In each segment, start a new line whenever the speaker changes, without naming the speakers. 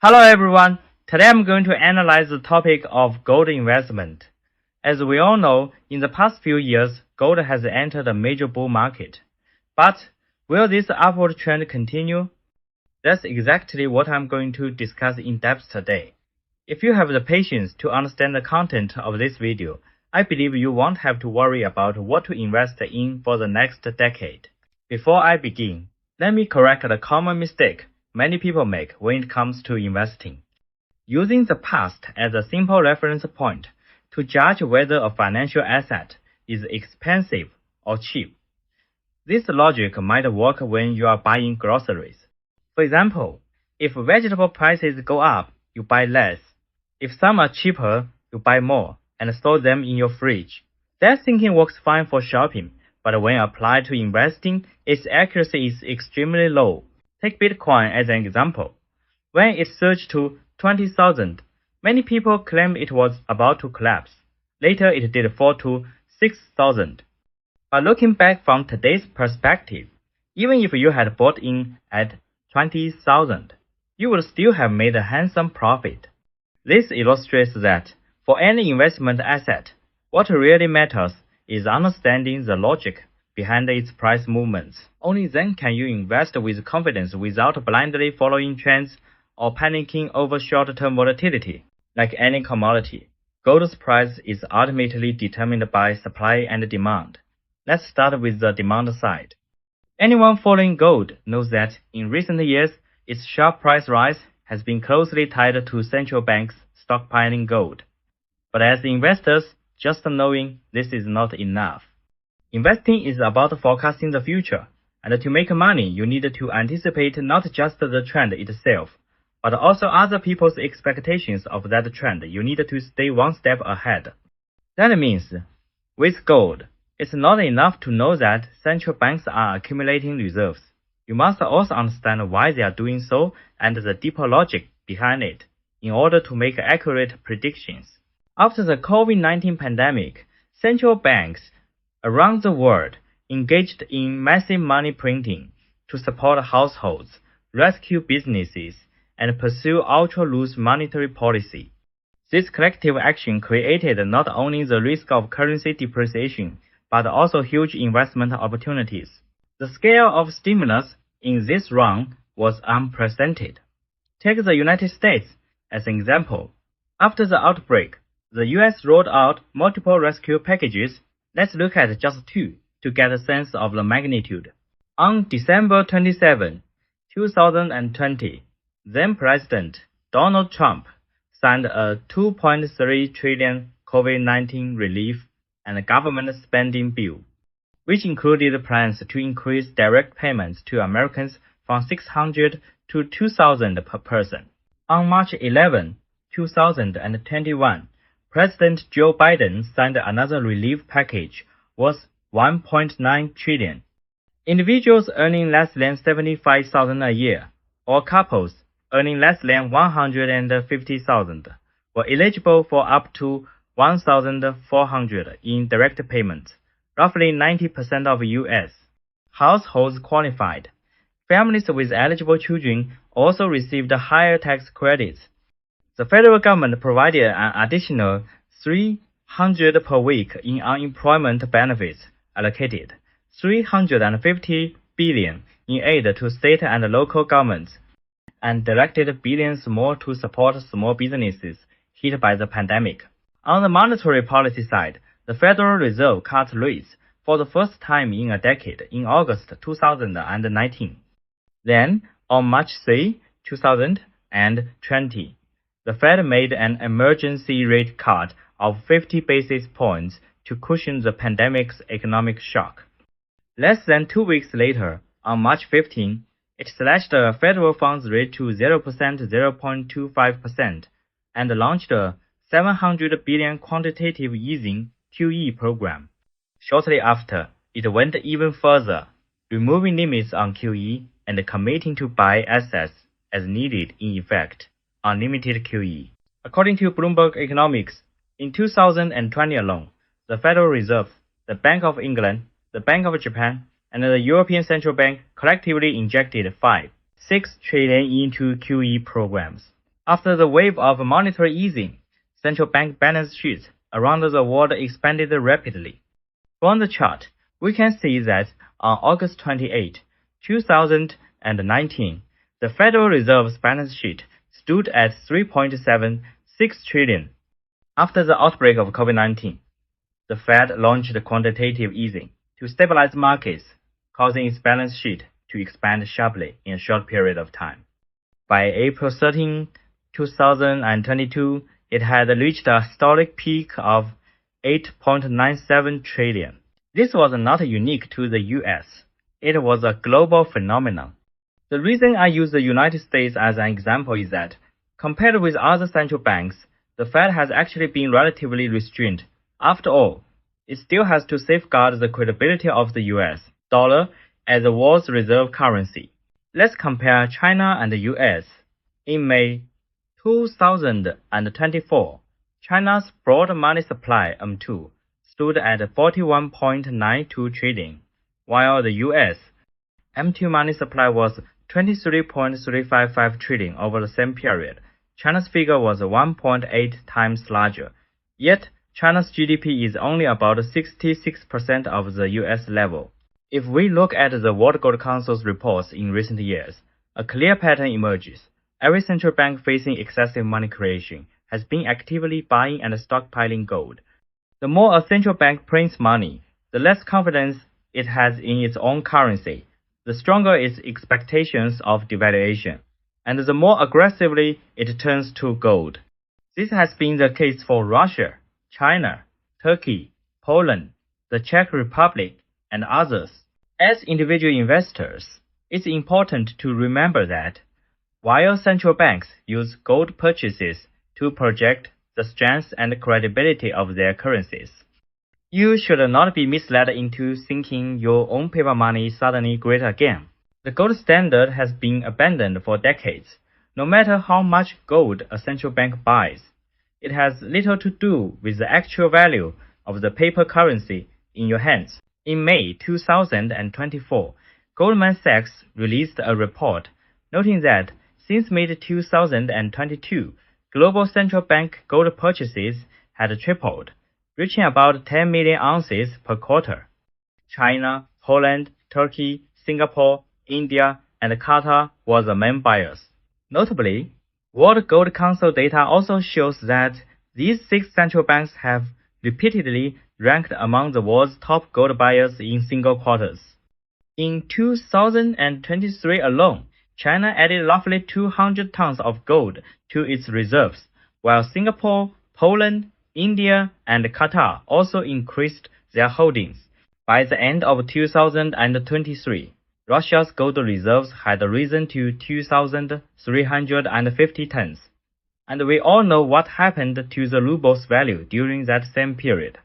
Hello everyone. Today I'm going to analyze the topic of gold investment. As we all know, in the past few years, gold has entered a major bull market. But will this upward trend continue? That's exactly what I'm going to discuss in depth today. If you have the patience to understand the content of this video, I believe you won't have to worry about what to invest in for the next decade. Before I begin, let me correct a common mistake many people make when it comes to investing. Using the past as a simple reference point to judge whether a financial asset is expensive or cheap. This logic might work when you are buying groceries. For example, if vegetable prices go up, you buy less. If some are cheaper, you buy more and store them in your fridge. That thinking works fine for shopping, but when applied to investing, its accuracy is extremely low. Take Bitcoin as an example. When it surged to 20,000, many people claimed it was about to collapse. Later, it did fall to 6,000. But looking back from today's perspective, even if you had bought in at 20,000, you would still have made a handsome profit. This illustrates that for any investment asset, what really matters is understanding the logic behind its price movements. Only then can you invest with confidence without blindly following trends or panicking over short-term volatility. Like any commodity, gold's price is ultimately determined by supply and demand. Let's start with the demand side. Anyone following gold knows that in recent years, its sharp price rise has been closely tied to central banks stockpiling gold. But as investors, just knowing this is not enough. Investing is about forecasting the future, and to make money, you need to anticipate not just the trend itself, but also other people's expectations of that trend. You need to stay one step ahead. That means, with gold, it's not enough to know that central banks are accumulating reserves. You must also understand why they are doing so and the deeper logic behind it in order to make accurate predictions. After the COVID-19 pandemic, central banks around the world engaged in massive money printing to support households, rescue businesses, and pursue ultra-loose monetary policy. This collective action created not only the risk of currency depreciation, but also huge investment opportunities. The scale of stimulus in this round was unprecedented. Take the United States as an example. After the outbreak, the US rolled out multiple rescue packages. Let's look at just two to get a sense of the magnitude. On December 27, 2020, then-President Donald Trump signed a $2.3 trillion COVID-19 relief and government spending bill, which included plans to increase direct payments to Americans from $600 to $2,000 per person. On March 11, 2021, President Joe Biden signed another relief package worth $1.9 trillion. Individuals earning less than $75,000 a year, or couples earning less than $150,000, were eligible for up to $1,400 in direct payments, roughly 90% of U.S. households qualified. Families with eligible children also received higher tax credits. The federal government provided an additional $300 per week in unemployment benefits, allocated $350 billion in aid to state and local governments, and directed billions more to support small businesses hit by the pandemic. On the monetary policy side, the Federal Reserve cut rates for the first time in a decade in August 2019. Then, on March 3, 2020, the Fed made an emergency rate cut of 50 basis points to cushion the pandemic's economic shock. Less than 2 weeks later, on March 15, it slashed the federal funds rate to 0.25% and launched a $700 billion quantitative easing QE program. Shortly after, it went even further, removing limits on QE and committing to buy assets as needed, in effect, unlimited QE. According to Bloomberg Economics, in 2020 alone, the Federal Reserve, the Bank of England, the Bank of Japan, and the European Central Bank collectively injected $5.6 trillion into QE programs. After the wave of monetary easing, central bank balance sheets around the world expanded rapidly. From the chart, we can see that on August 28, 2019, the Federal Reserve's balance sheet stood at 3.76 trillion. After the outbreak of COVID-19, the Fed launched quantitative easing to stabilize markets, causing its balance sheet to expand sharply in a short period of time. By April 13, 2022, it had reached a historic peak of 8.97 trillion. This was not unique to the US. It was a global phenomenon. The reason I use the United States as an example is that, compared with other central banks, the Fed has actually been relatively restrained. After all, it still has to safeguard the credibility of the US dollar as the world's reserve currency. Let's compare China and the US. In May 2024, China's broad money supply M2 stood at 41.92 trillion, while the US M2 money supply was 23.355 trillion over the same period. China's figure was 1.8 times larger, yet China's GDP is only about 66% of the US level. If we look at the World Gold Council's reports in recent years, a clear pattern emerges. Every central bank facing excessive money creation has been actively buying and stockpiling gold. The more a central bank prints money, the less confidence it has in its own currency, the stronger its expectations of devaluation, and the more aggressively it turns to gold. This has been the case for Russia, China, Turkey, Poland, the Czech Republic, and others. As individual investors, it's important to remember that while central banks use gold purchases to project the strength and credibility of their currencies, you should not be misled into thinking your own paper money is suddenly great again. The gold standard has been abandoned for decades. No matter how much gold a central bank buys, it has little to do with the actual value of the paper currency in your hands. In May 2024, Goldman Sachs released a report noting that since mid-2022, global central bank gold purchases had tripled, reaching about 10 million ounces per quarter. China, Poland, Turkey, Singapore, India, and Qatar were the main buyers. Notably, World Gold Council data also shows that these 6 central banks have repeatedly ranked among the world's top gold buyers in single quarters. In 2023 alone, China added roughly 200 tons of gold to its reserves, while Singapore, Poland, India, and Qatar also increased their holdings. By the end of 2023, Russia's gold reserves had risen to 2,350 tons, and we all know what happened to the ruble's value during that same period.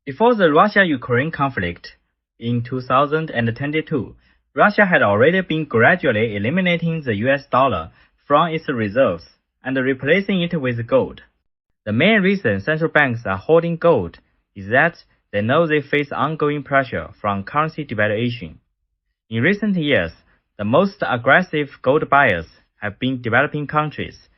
Before the Russia-Ukraine conflict, in 2022, Russia had already been gradually eliminating the US dollar from its reserves and replacing it with gold. The main reason central banks are holding gold is that they know they face ongoing pressure from currency devaluation. In recent years, the most aggressive gold buyers have been developing countries.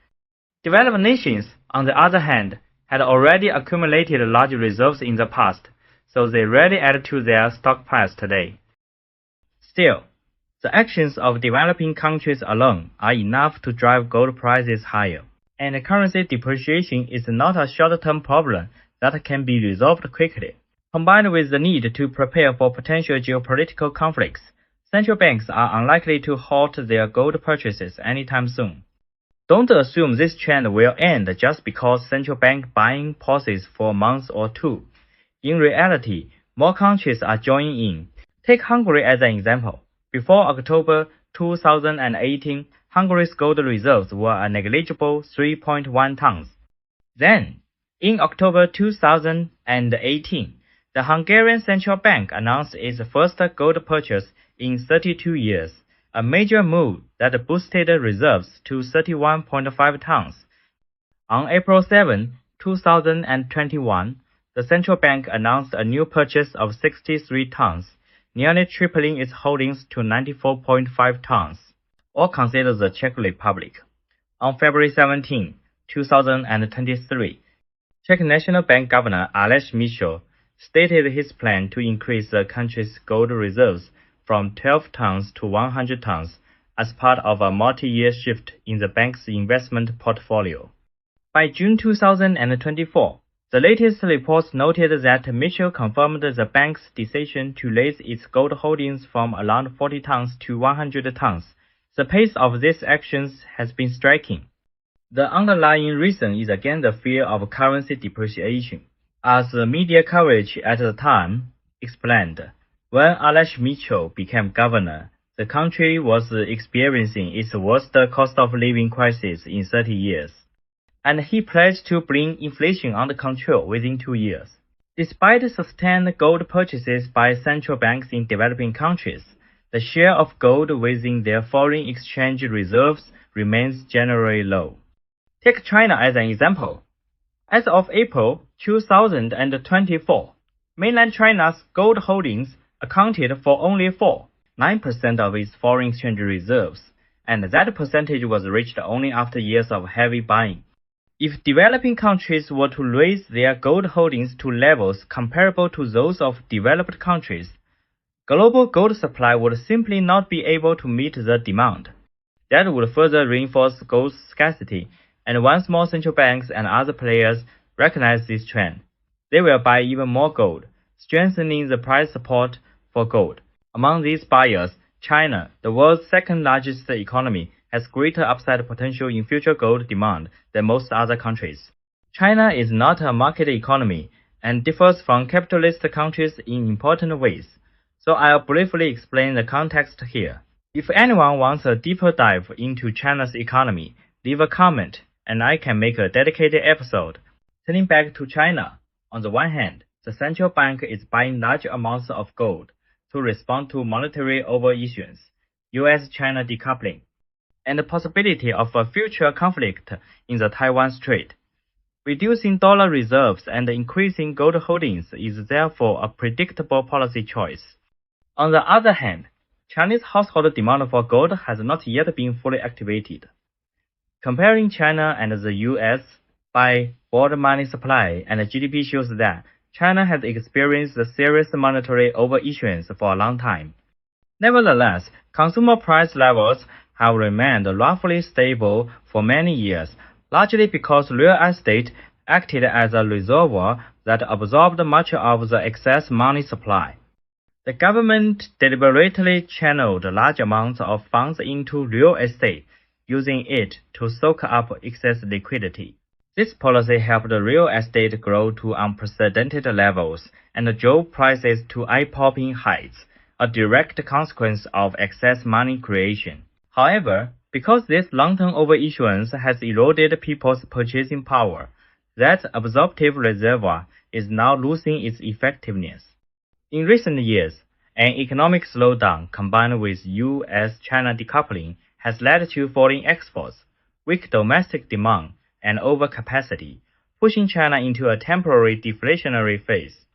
Developed nations, on the other hand, had already accumulated large reserves in the past, so they rarely add to their stockpiles today. Still, the actions of developing countries alone are enough to drive gold prices higher, and currency depreciation is not a short-term problem that can be resolved quickly. Combined with the need to prepare for potential geopolitical conflicts, central banks are unlikely to halt their gold purchases anytime soon. Don't assume this trend will end just because central bank buying pauses for a month or two. In reality, more countries are joining in. Take Hungary as an example. Before October 2018, Hungary's gold reserves were a negligible 3.1 tons. Then, in October 2018, the Hungarian Central Bank announced its first gold purchase in 32 years, a major move that boosted reserves to 31.5 tons. On April 7, 2021, the central bank announced a new purchase of 63 tons, nearly tripling its holdings to 94.5 tons. Or consider the Czech Republic. On February 17, 2023, Czech National Bank Governor Aleš Mitchell stated his plan to increase the country's gold reserves from 12 tons to 100 tons as part of a multi-year shift in the bank's investment portfolio. By June 2024, the latest reports noted that Mitchell confirmed the bank's decision to raise its gold holdings from around 40 tons to 100 tons. The pace of these actions has been striking. The underlying reason is again the fear of currency depreciation. As the media coverage at the time explained, when Aleš Mitchell became governor, the country was experiencing its worst cost of living crisis in 30 years, and he pledged to bring inflation under control within 2 years. Despite sustained gold purchases by central banks in developing countries, the share of gold within their foreign exchange reserves remains generally low. Take China as an example. As of April 2024, mainland China's gold holdings accounted for only 9% of its foreign exchange reserves, and that percentage was reached only after years of heavy buying. If developing countries were to raise their gold holdings to levels comparable to those of developed countries, global gold supply would simply not be able to meet the demand. That would further reinforce gold's scarcity, and once more central banks and other players recognize this trend, they will buy even more gold, strengthening the price support for gold. Among these buyers, China, the world's second largest economy, has greater upside potential in future gold demand than most other countries. China is not a market economy and differs from capitalist countries in important ways, so I'll briefly explain the context here. If anyone wants a deeper dive into China's economy, leave a comment and I can make a dedicated episode. Turning back to China, on the one hand, the central bank is buying large amounts of gold to respond to monetary overissuance, US-China decoupling, and the possibility of a future conflict in the Taiwan Strait. Reducing dollar reserves and increasing gold holdings is therefore a predictable policy choice. On the other hand, Chinese household demand for gold has not yet been fully activated. Comparing China and the US by world money supply and GDP shows that China has experienced a serious monetary overissuance for a long time. Nevertheless, consumer price levels have remained roughly stable for many years, largely because real estate acted as a reservoir that absorbed much of the excess money supply. The government deliberately channeled large amounts of funds into real estate, using it to soak up excess liquidity. This policy helped real estate grow to unprecedented levels and drove prices to eye-popping heights, a direct consequence of excess money creation. However, because this long-term overissuance has eroded people's purchasing power, that absorptive reservoir is now losing its effectiveness. In recent years, an economic slowdown combined with US-China decoupling has led to falling exports, weak domestic demand, and overcapacity, pushing China into a temporary deflationary phase.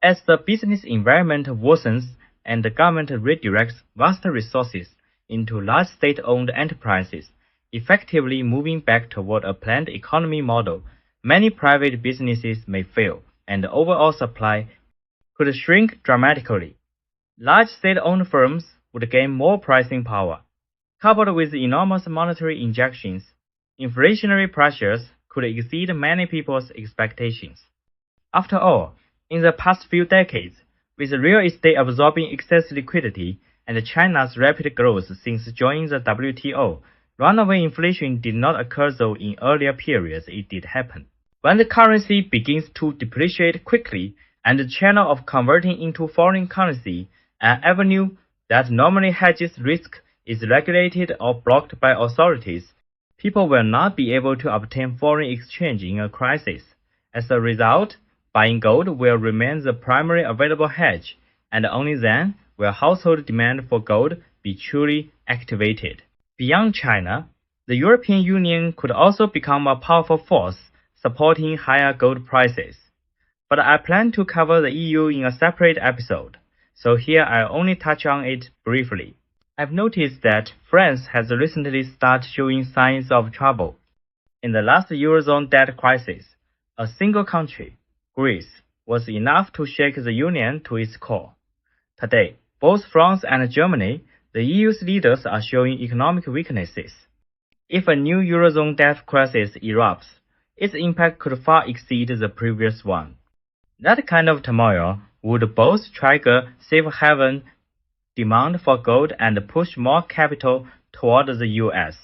As the business environment worsens and the government redirects vast resources into large state-owned enterprises, effectively moving back toward a planned economy model, many private businesses may fail, and the overall supply could shrink dramatically. Large state-owned firms would gain more pricing power. Coupled with enormous monetary injections, inflationary pressures could exceed many people's expectations. After all, in the past few decades, with real estate absorbing excess liquidity and China's rapid growth since joining the WTO, runaway inflation did not occur, though in earlier periods it did happen. When the currency begins to depreciate quickly and the channel of converting into foreign currency, an avenue that normally hedges risk, is regulated or blocked by authorities, people will not be able to obtain foreign exchange in a crisis. As a result, buying gold will remain the primary available hedge, and only then will household demand for gold be truly activated. Beyond China, the European Union could also become a powerful force supporting higher gold prices. But I plan to cover the EU in a separate episode, so here I'll only touch on it briefly. I've noticed that France has recently started showing signs of trouble. In the last Eurozone debt crisis, a single country, Greece, was enough to shake the Union to its core. Today, both France and Germany, the EU's leaders, are showing economic weaknesses. If a new Eurozone debt crisis erupts, its impact could far exceed the previous one. That kind of turmoil would both trigger safe haven demand for gold and push more capital toward the US,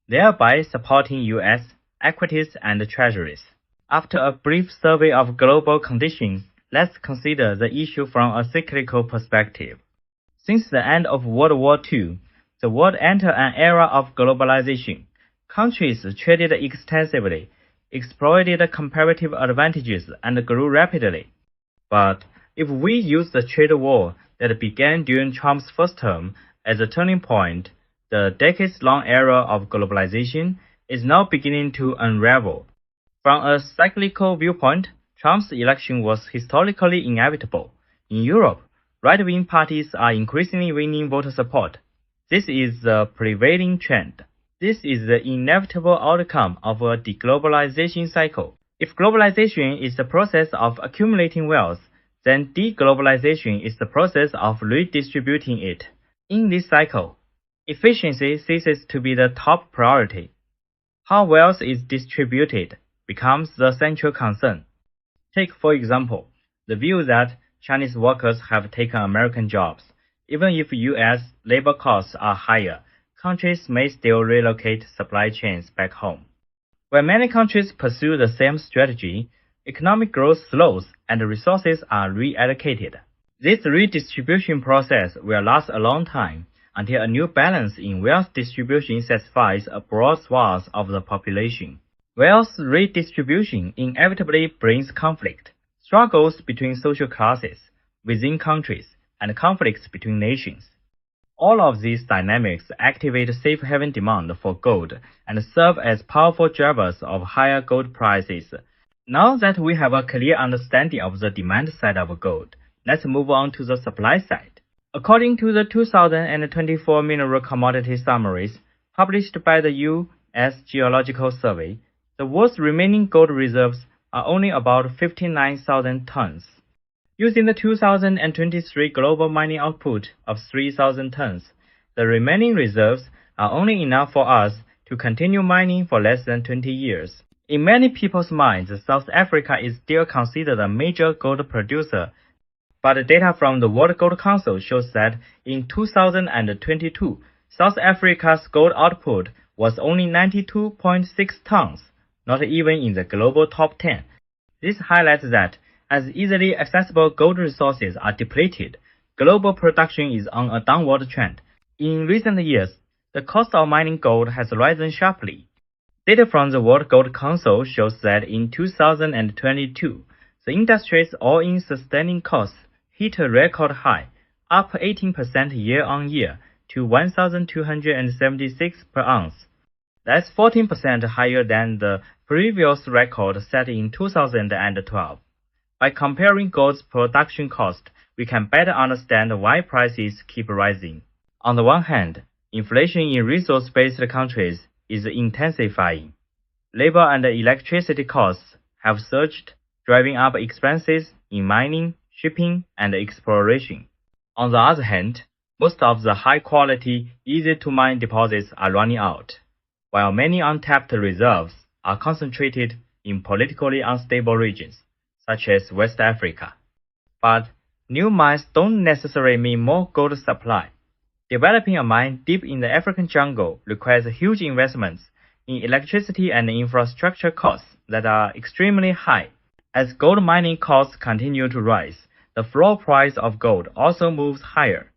thereby supporting US equities and treasuries. After a brief survey of global conditions, let's consider the issue from a cyclical perspective. Since the end of World War II, the world entered an era of globalization. Countries traded extensively, exploited comparative advantages, and grew rapidly. But if we use the trade war that began during Trump's first term as a turning point, the decades-long era of globalization is now beginning to unravel. From a cyclical viewpoint, Trump's election was historically inevitable. In Europe, right-wing parties are increasingly winning voter support. This is the prevailing trend. This is the inevitable outcome of a deglobalization cycle. If globalization is the process of accumulating wealth, then deglobalization is the process of redistributing it. In this cycle, efficiency ceases to be the top priority. How wealth is distributed becomes the central concern. Take, for example, the view that Chinese workers have taken American jobs. Even if U.S. labor costs are higher, countries may still relocate supply chains back home. When many countries pursue the same strategy, economic growth slows and resources are reallocated. This redistribution process will last a long time until a new balance in wealth distribution satisfies a broad swath of the population. Wealth redistribution inevitably brings conflict, struggles between social classes, within countries, and conflicts between nations. All of these dynamics activate safe haven demand for gold and serve as powerful drivers of higher gold prices. Now that we have a clear understanding of the demand side of gold, let's move on to the supply side. According to the 2024 Mineral Commodity Summaries published by the U.S. Geological Survey, the world's remaining gold reserves are only about 59,000 tons. Using the 2023 global mining output of 3,000 tons, the remaining reserves are only enough for us to continue mining for less than 20 years. In many people's minds, South Africa is still considered a major gold producer, but data from the World Gold Council shows that in 2022, South Africa's gold output was only 92.6 tons, not even in the global top 10. This highlights that as easily accessible gold resources are depleted, global production is on a downward trend. In recent years, the cost of mining gold has risen sharply. Data from the World Gold Council shows that in 2022, the industry's all-in sustaining costs hit a record high, up 18% year-on-year to $1,276 per ounce. That's 14% higher than the previous record set in 2012. By comparing gold's production cost, we can better understand why prices keep rising. On the one hand, inflation in resource-based countries is intensifying. Labor and electricity costs have surged, driving up expenses in mining, shipping, and exploration. On the other hand, most of the high-quality, easy-to-mine deposits are running out, while many untapped reserves are concentrated in politically unstable regions, such as West Africa. But new mines don't necessarily mean more gold supply. Developing a mine deep in the African jungle requires huge investments in electricity and infrastructure costs that are extremely high. As gold mining costs continue to rise, the floor price of gold also moves higher.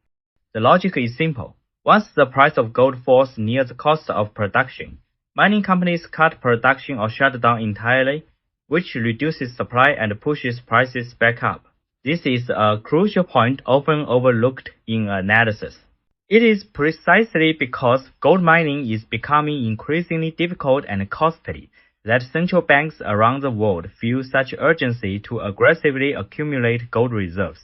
The logic is simple. Once the price of gold falls near the cost of production, mining companies cut production or shut down entirely, which reduces supply and pushes prices back up. This is a crucial point often overlooked in analysis. It is precisely because gold mining is becoming increasingly difficult and costly that central banks around the world feel such urgency to aggressively accumulate gold reserves.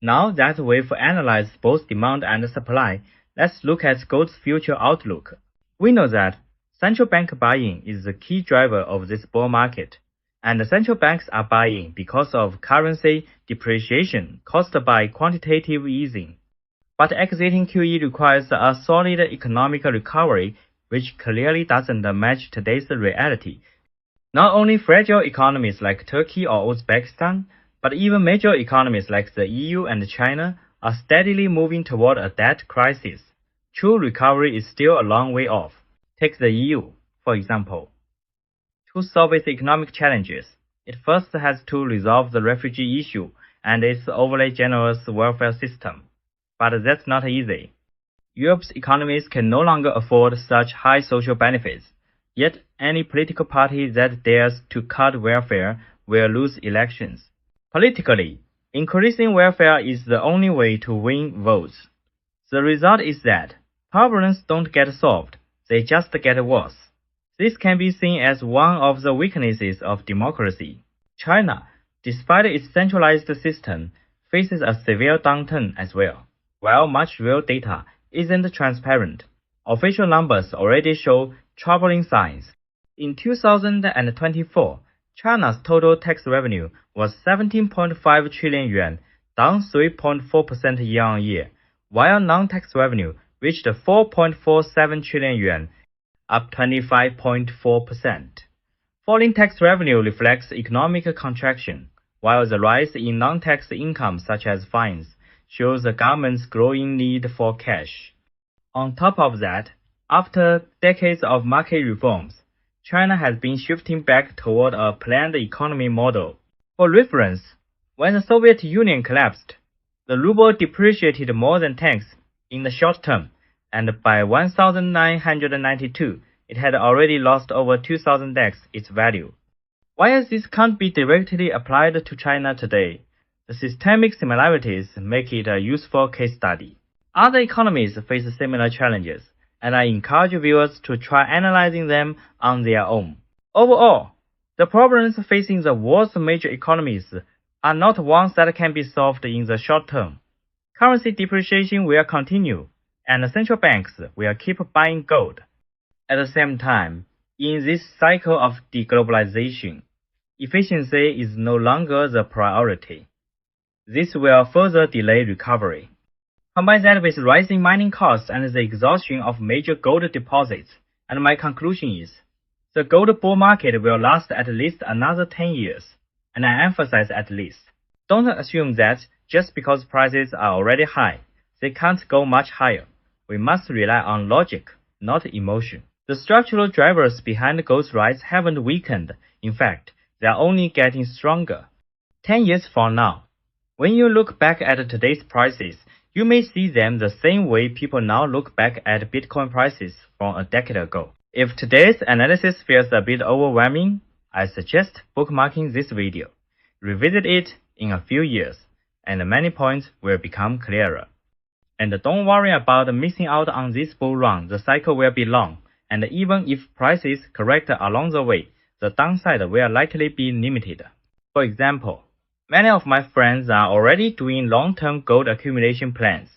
Now that we've analyzed both demand and supply, let's look at gold's future outlook. We know that central bank buying is the key driver of this bull market, and the central banks are buying because of currency depreciation caused by quantitative easing. But exiting QE requires a solid economic recovery, which clearly doesn't match today's reality. Not only fragile economies like Turkey or Uzbekistan, but even major economies like the EU and China are steadily moving toward a debt crisis. True recovery is still a long way off. Take the EU, for example. To solve its economic challenges, it first has to resolve the refugee issue and its overly generous welfare system. But that's not easy. Europe's economies can no longer afford such high social benefits, yet any political party that dares to cut welfare will lose elections. Politically, increasing welfare is the only way to win votes. The result is that problems don't get solved, they just get worse. This can be seen as one of the weaknesses of democracy. China, despite its centralized system, faces a severe downturn as well. While much real data isn't transparent, official numbers already show troubling signs. In 2024, China's total tax revenue was 17.5 trillion yuan, down 3.4% year-on-year, while non-tax revenue reached 4.47 trillion yuan, up 25.4%. Falling tax revenue reflects economic contraction, while the rise in non-tax income such as fines shows the government's growing need for cash. On top of that, after decades of market reforms, China has been shifting back toward a planned economy model. For reference, when the Soviet Union collapsed, the ruble depreciated more than tanks in the short term, and by 1992, it had already lost over 2,000x its value. While this can't be directly applied to China today, the systemic similarities make it a useful case study. Other economies face similar challenges, and I encourage viewers to try analyzing them on their own. Overall, the problems facing the world's major economies are not ones that can be solved in the short term. Currency depreciation will continue, and central banks will keep buying gold. At the same time, in this cycle of deglobalization, efficiency is no longer the priority. This will further delay recovery. Combine that with rising mining costs and the exhaustion of major gold deposits, and my conclusion is, the gold bull market will last at least another 10 years, and I emphasize at least. Don't assume that just because prices are already high, they can't go much higher. We must rely on logic, not emotion. The structural drivers behind gold's rise haven't weakened. In fact, they are only getting stronger. 10 years from now, when you look back at today's prices, you may see them the same way people now look back at Bitcoin prices from a decade ago. If today's analysis feels a bit overwhelming, I suggest bookmarking this video. Revisit it in a few years, and many points will become clearer. And don't worry about missing out on this bull run, the cycle will be long, and even if prices correct along the way, the downside will likely be limited. For example, many of my friends are already doing long-term gold accumulation plans.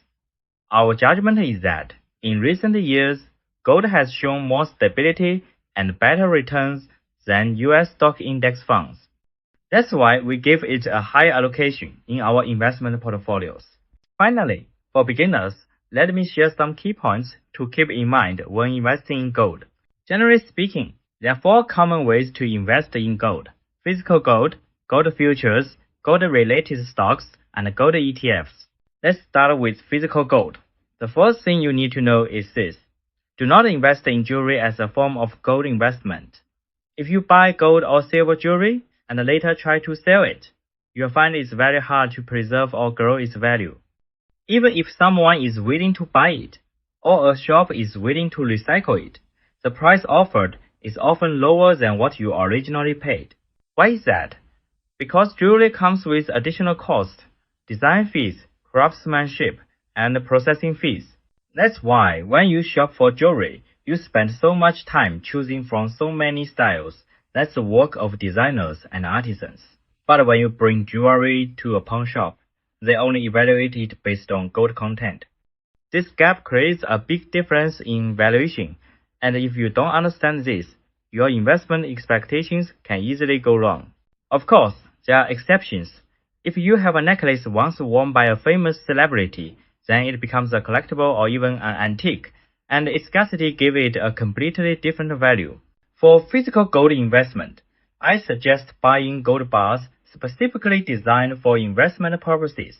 Our judgment is that, in recent years, gold has shown more stability and better returns than US stock index funds. That's why we give it a high allocation in our investment portfolios. Finally, for beginners, let me share some key points to keep in mind when investing in gold. Generally speaking, there are 4 common ways to invest in gold: physical gold, gold futures, gold-related stocks, and gold ETFs. Let's start with physical gold. The first thing you need to know is this. Do not invest in jewelry as a form of gold investment. If you buy gold or silver jewelry and later try to sell it, you'll find it's very hard to preserve or grow its value. Even if someone is willing to buy it, or a shop is willing to recycle it, the price offered is often lower than what you originally paid. Why is that? Because jewelry comes with additional costs, design fees, craftsmanship, and processing fees. That's why when you shop for jewelry, you spend so much time choosing from so many styles. That's the work of designers and artisans. But when you bring jewelry to a pawn shop, they only evaluate it based on gold content. This gap creates a big difference in valuation, and if you don't understand this, your investment expectations can easily go wrong. Of course, there are exceptions. If you have a necklace once worn by a famous celebrity, then it becomes a collectible or even an antique, and its scarcity gives it a completely different value. For physical gold investment, I suggest buying gold bars specifically designed for investment purposes.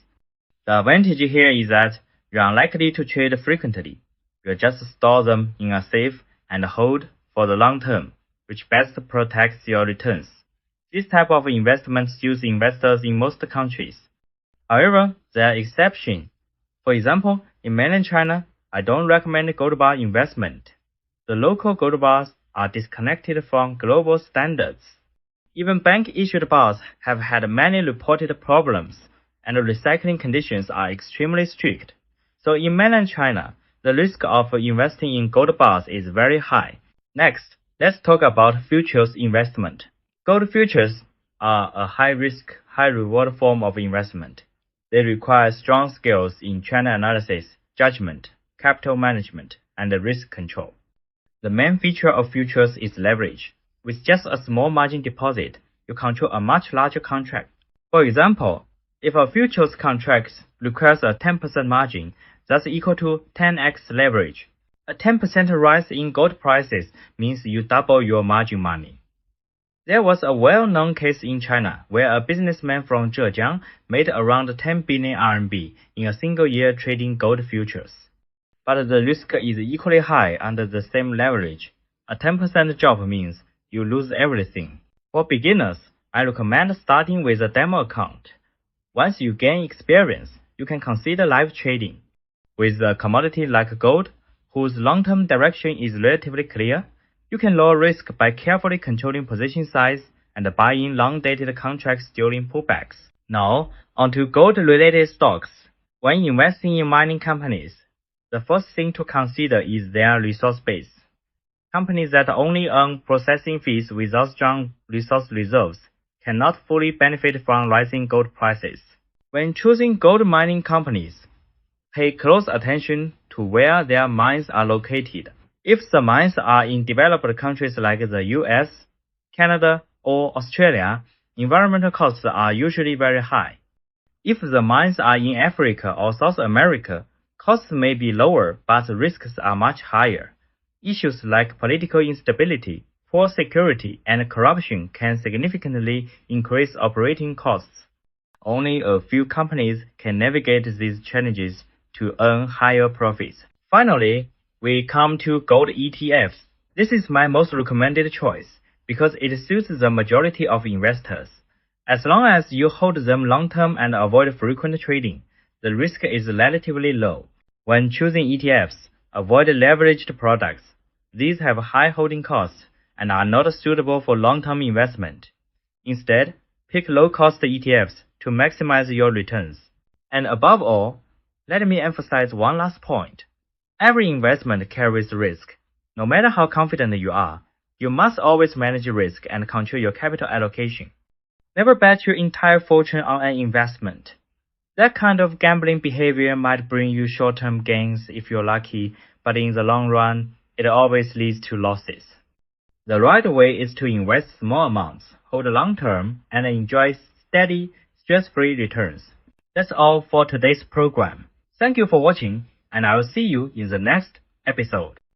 The advantage here is that you are unlikely to trade frequently. You just store them in a safe and hold for the long term, which best protects your returns. This type of investment suits investors in most countries. However, there are exceptions. For example, in mainland China, I don't recommend gold bar investment. The local gold bars are disconnected from global standards. Even bank-issued bars have had many reported problems, and recycling conditions are extremely strict. So in mainland China, the risk of investing in gold bars is very high. Next, let's talk about futures investment. Gold futures are a high-risk, high-reward form of investment. They require strong skills in trend analysis, judgment, capital management, and risk control. The main feature of futures is leverage. With just a small margin deposit, you control a much larger contract. For example, if a futures contract requires a 10% margin, that's equal to 10x leverage. A 10% rise in gold prices means you double your margin money. There was a well-known case in China where a businessman from Zhejiang made around 10 billion RMB in a single year trading gold futures. But the risk is equally high under the same leverage. A 10% drop means you lose everything. For beginners, I recommend starting with a demo account. Once you gain experience, you can consider live trading. With a commodity like gold, whose long-term direction is relatively clear, you can lower risk by carefully controlling position size and buying long-dated contracts during pullbacks. Now, onto gold-related stocks. When investing in mining companies, the first thing to consider is their resource base. Companies that only earn processing fees without strong resource reserves cannot fully benefit from rising gold prices. When choosing gold mining companies, pay close attention to where their mines are located. If the mines are in developed countries like the US, Canada, or Australia, environmental costs are usually very high. If the mines are in Africa or South America, costs may be lower, but risks are much higher. Issues like political instability, poor security, and corruption can significantly increase operating costs. Only a few companies can navigate these challenges to earn higher profits. Finally, we come to gold ETFs. This is my most recommended choice because it suits the majority of investors. As long as you hold them long-term and avoid frequent trading, the risk is relatively low. When choosing ETFs, avoid leveraged products. These have high holding costs and are not suitable for long-term investment. Instead, pick low-cost ETFs to maximize your returns. And above all, let me emphasize one last point. Every investment carries risk. No matter how confident you are, you must always manage risk and control your capital allocation. Never bet your entire fortune on an investment. That kind of gambling behavior might bring you short-term gains if you're lucky, but in the long run, it always leads to losses. The right way is to invest small amounts, hold long-term, and enjoy steady, stress-free returns. That's all for today's program. Thank you for watching, and I will see you in the next episode.